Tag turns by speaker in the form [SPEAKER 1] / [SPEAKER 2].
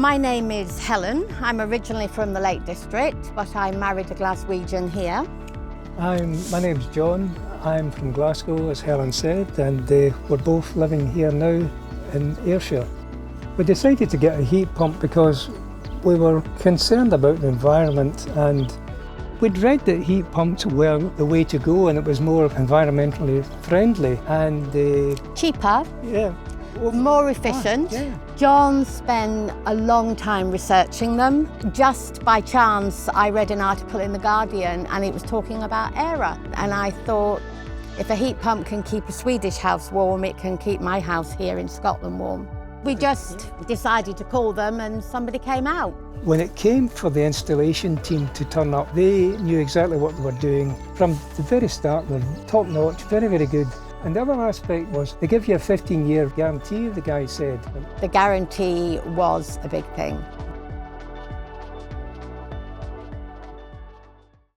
[SPEAKER 1] My name is Helen. I'm originally from the Lake District, but I married a Glaswegian here.
[SPEAKER 2] My name's John. I'm from Glasgow, as Helen said, and we're both living here now in Ayrshire. We decided to get a heat pump because we were concerned about the environment, and we'd read that heat pumps were the way to go and it was more environmentally friendly and
[SPEAKER 1] Cheaper.
[SPEAKER 2] Yeah.
[SPEAKER 1] More efficient.
[SPEAKER 2] Yeah.
[SPEAKER 1] John spent a long time researching them. Just by chance, I read an article in The Guardian and it was talking about Aira. And I thought, if a heat pump can keep a Swedish house warm, it can keep my house here in Scotland warm. We just decided to call them and somebody came out.
[SPEAKER 2] When it came for the installation team to turn up, they knew exactly what they were doing. From the very start, they're top notch, very, very good. And the other aspect was they give you a 15-year guarantee, the guy said.
[SPEAKER 1] The guarantee was a big thing.